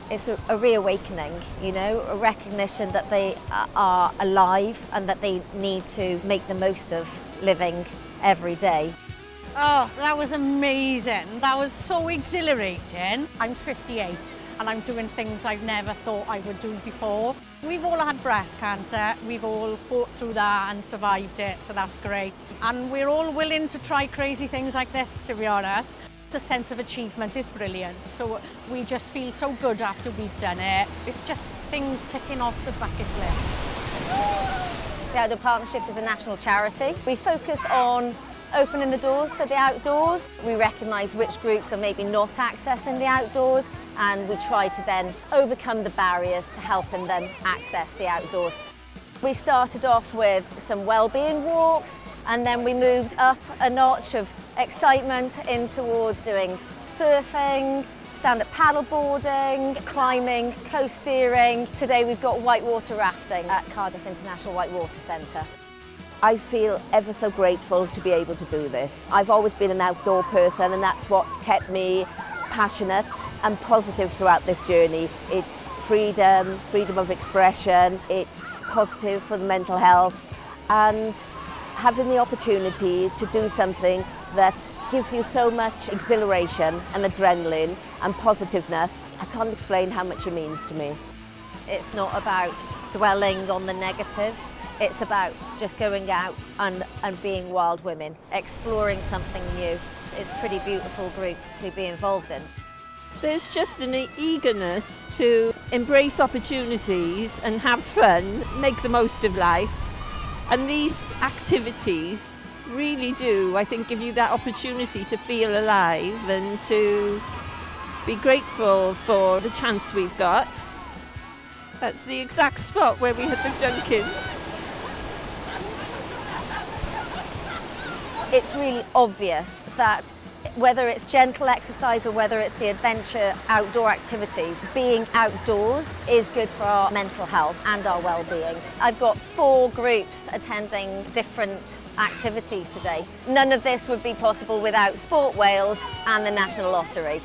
It's a reawakening, you know, a recognition that they are alive and that they need to make the most of living every day. Oh, that was amazing. That was so exhilarating. I'm 58 and I'm doing things I've never thought I would do before. We've all had breast cancer. We've all fought through that and survived it, so that's great. And we're all willing to try crazy things like this, to be honest. The sense of achievement is brilliant, so we just feel so good after we've done it. It's just things ticking off the bucket list. The Outdoor Partnership is a national charity. We focus on opening the doors to the outdoors. We recognise which groups are maybe not accessing the outdoors, and we try to then overcome the barriers to helping them access the outdoors. We started off with some wellbeing walks, and then we moved up a notch of excitement in towards doing surfing, stand-up paddleboarding, climbing, coasteering. Today we've got whitewater rafting at Cardiff International Whitewater Centre. I feel ever so grateful to be able to do this. I've always been an outdoor person, and that's what's kept me passionate and positive throughout this journey. It's freedom, freedom of expression, it's positive for the mental health, and having the opportunity to do something that gives you so much exhilaration and adrenaline and positiveness. I can't explain how much it means to me. It's not about dwelling on the negatives. It's about just going out and being wild women, exploring something new. It's a pretty beautiful group to be involved in. There's just an eagerness to embrace opportunities and have fun, make the most of life. And these activities really do, I think, give you that opportunity to feel alive and to be grateful for the chance we've got. That's the exact spot where we had the dunk-in. It's really obvious that whether it's gentle exercise or whether it's the adventure outdoor activities, being outdoors is good for our mental health and our well-being. I've got 4 groups attending different activities today. None of this would be possible without Sport Wales and the National Lottery.